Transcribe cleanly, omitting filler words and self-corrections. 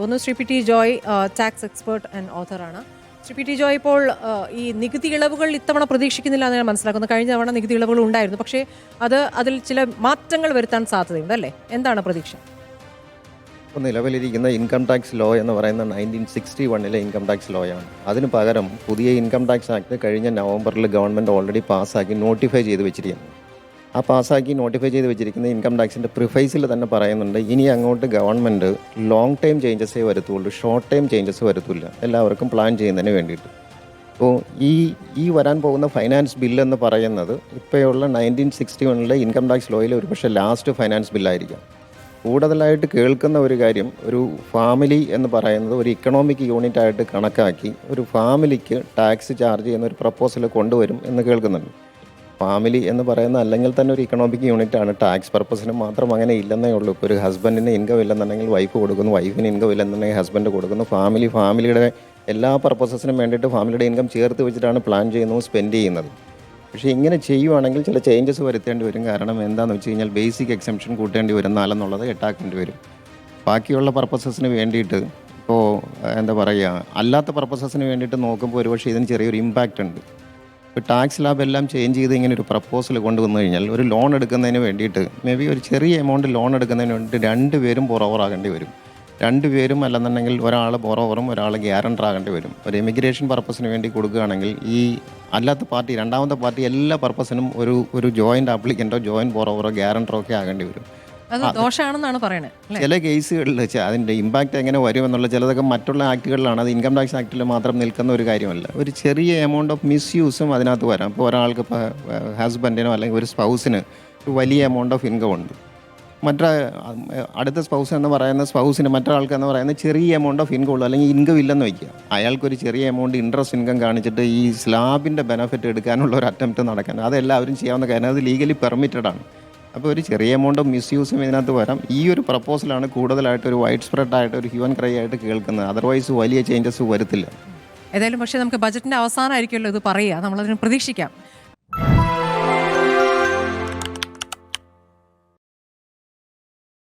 ഒന്ന് Shri P T Joy tax expert and ഓഥറാണ്. Shri P T Joy, ഇപ്പോൾ ഈ നികുതി ഇളവുകൾ ഇത്തവണ പ്രതീക്ഷിക്കുന്നില്ല എന്ന് ഞാൻ മനസ്സിലാക്കുന്നു. കഴിഞ്ഞ തവണ നികുതി ഇളവുകൾ ഉണ്ടായിരുന്നു, പക്ഷേ അതിൽ ചില മാറ്റങ്ങൾ വരുത്താൻ സാധ്യതയുണ്ട് അല്ലേ? എന്താണ് പ്രതീക്ഷ? ഇപ്പോൾ നിലവിലിരിക്കുന്ന ഇൻകം ടാക്സ് ലോ എന്ന് പറയുന്ന 1961 ഇൻകം ടാക്സ് ലോയാണ്. അതിന് പകരം പുതിയ ഇൻകം ടാക്സ് ആക്ട് കഴിഞ്ഞ നവംബറിൽ ഗവൺമെൻറ് ഓൾറെഡി പാസ്സാക്കി നോട്ടിഫൈ ചെയ്ത് വെച്ചിരിക്കുന്നു. ആ പാസ്സാക്കി നോട്ടിഫൈ ചെയ്ത് വെച്ചിരിക്കുന്ന ഇൻകം ടാക്സിൻ്റെ പ്രിഫൈസിൽ തന്നെ പറയുന്നുണ്ട്, ഇനി അങ്ങോട്ട് ഗവൺമെൻറ് ലോങ് ടൈം ചേഞ്ചസേ വരുത്തുള്ളൂ, ഷോർട്ട് ടൈം ചേഞ്ചസ് വരുത്തില്ല, എല്ലാവർക്കും പ്ലാൻ ചെയ്യുന്നതിന് വേണ്ടിയിട്ട്. അപ്പോൾ ഈ വരാൻ പോകുന്ന ഫൈനാൻസ് ബില്ലെന്ന് പറയുന്നത് ഇപ്പോഴുള്ള 1961 ഇൻകം ടാക്സ് ലോയിൽ ഒരുപക്ഷെ ലാസ്റ്റ് ഫൈനാൻസ് ബില്ലായിരിക്കാം. കൂടുതലായിട്ട് കേൾക്കുന്ന ഒരു കാര്യം, ഒരു ഫാമിലി എന്ന് പറയുന്നത് ഒരു ഇക്കണോമിക് യൂണിറ്റ് ആയിട്ട് കണക്കാക്കി ഒരു ഫാമിലിക്ക് ടാക്സ് ചാർജ് ചെയ്യുന്ന ഒരു പ്രപ്പോസൽ കൊണ്ടുവരും എന്ന് കേൾക്കുന്നുണ്ട്. ഫാമിലി എന്ന് പറയുന്ന അല്ലെങ്കിൽ തന്നെ ഒരു ഇക്കണോമിക് യൂണിറ്റ് ആണ്. ടാക്സ് പർപ്പസിന് മാത്രം അങ്ങനെ ഇല്ലെന്നേ ഉള്ളൂ. ഇപ്പോൾ ഒരു ഹസ്ബൻഡിന് ഇൻകം ഇല്ലെന്നുണ്ടെങ്കിൽ വൈഫ് കൊടുക്കുന്നു, വൈഫിന് ഇൻകം ഇല്ലെന്നുണ്ടെങ്കിൽ ഹസ്ബൻഡ് കൊടുക്കുന്നു. ഫാമിലിയുടെ എല്ലാ പർപ്പസസിനും വേണ്ടിയിട്ട് ഫാമിലിയുടെ ഇൻകം ചേർത്ത് വെച്ചിട്ടാണ് പ്ലാൻ ചെയ്യുന്നത്, സ്പെൻഡ് ചെയ്യുന്നത്. പക്ഷേ ഇങ്ങനെ ചെയ്യുവാണെങ്കിൽ ചില ചേഞ്ചസ് വരുത്തേണ്ടി വരും. കാരണം എന്താണെന്ന് വെച്ച് കഴിഞ്ഞാൽ ബേസിക് എക്സംഷൻ കൂട്ടേണ്ടി വരും, 4 8 വരും. ബാക്കിയുള്ള പർപ്പസസിന് വേണ്ടിയിട്ട് ഇപ്പോൾ എന്താ പറയുക, അല്ലാത്ത പർപ്പസസിന് വേണ്ടിയിട്ട് നോക്കുമ്പോൾ ഒരുപക്ഷെ ഇതിന് ചെറിയൊരു ഇമ്പാക്റ്റ് ഉണ്ട്. ഇപ്പോൾ ടാക്സ് ലാബ് എല്ലാം ചേഞ്ച് ചെയ്ത് ഇങ്ങനെ ഒരു പ്രപ്പോസൽ കൊണ്ടുവന്നു കഴിഞ്ഞാൽ ഒരു ലോൺ എടുക്കുന്നതിന് വേണ്ടിയിട്ട് മേ ബി ഒരു ചെറിയ എമൗണ്ട് ലോൺ എടുക്കുന്നതിന് വേണ്ടിയിട്ട് 2 പേരും ബൊറോവറാകേണ്ടി വരും. 2 പേരും അല്ലെന്നുണ്ടെങ്കിൽ ഒരാൾ ബൊറോവറും ഒരാൾ ഗ്യാരണ്ടർ ആകേണ്ടി വരും. ഒരു ഇമിഗ്രേഷൻ പർപ്പസിന് വേണ്ടി കൊടുക്കുകയാണെങ്കിൽ ഈ അല്ലാത്ത പാർട്ടി, രണ്ടാമത്തെ പാർട്ടി എല്ലാ പർപ്പസിനും ഒരു ജോയിൻറ്റ് ആപ്ലിക്കൻറ്റോ ജോയിൻറ്റ് ബൊറോവറോ ഗ്യാരണ്ടറോ ഒക്കെ ആകേണ്ടി വരും. അത് ദോഷമാണെന്നാണ് പറയുന്നത്. ചില കേസുകളിൽ അതിൻ്റെ ഇമ്പാക്റ്റ് എങ്ങനെ വരുമെന്നുള്ള ചിലതൊക്കെ മറ്റുള്ള ആക്ടുകളിലാണ്. അത് ഇൻകം ടാക്സ് ആക്ടിൽ മാത്രം നിൽക്കുന്ന ഒരു കാര്യമല്ല. ഒരു ചെറിയ എമൗണ്ട് ഓഫ് മിസ്യൂസും അതിനകത്ത് വരാം. ഇപ്പോൾ ഒരാൾക്ക് ഇപ്പോൾ ഹസ്ബൻഡിനോ അല്ലെങ്കിൽ ഒരു സ്പൗസിന് ഒരു വലിയ എമൗണ്ട് ഓഫ് ഇൻകം ഉണ്ട്, അടുത്ത സ്പൗസ് എന്ന് പറയുന്ന സ്പൗസിന് മറ്റൊരാൾക്ക് എന്ന് പറയുന്നത് ചെറിയ എമൗണ്ട് ഓഫ് ഇൻകം ഉള്ളൂ, അല്ലെങ്കിൽ ഇൻകം ഇല്ലെന്ന് വയ്ക്കുക. അയാൾക്കൊരു ചെറിയ എമൗണ്ട് ഇൻട്രസ്റ്റ് ഇൻകം കാണിച്ചിട്ട് ഈ സ്ലാബിൻ്റെ ബെനിഫിറ്റ് എടുക്കാനുള്ള ഒരു അറ്റംപ്റ്റ് നടക്കാൻ അതെല്ലാവരും ചെയ്യാവുന്ന കാര്യം, അത് ലീഗലി പെർമിറ്റഡ് ആണ്. അപ്പോൾ ഒരു ചെറിയ എമൗണ്ട് ഓഫ് മിസ്യൂസും ഇതിനകത്ത് വരാം. ഈ ഒരു പ്രപ്പോസലാണ് കൂടുതലായിട്ട് ഒരു വൈഡ് സ്പ്രെഡ് ആയിട്ട് ഒരു ഹ്യൂമൻ ക്രൈ ആയിട്ട് കേൾക്കുന്നത്. അതർവൈസ് വലിയ ചേഞ്ചസ് വരത്തില്ല. ഏതായാലും പക്ഷേ നമുക്ക് ബജറ്റിൻ്റെ അവസാനമായിരിക്കുമല്ലോ ഇത് പറയുക, നമ്മളതിന് പ്രതീക്ഷിക്കാം.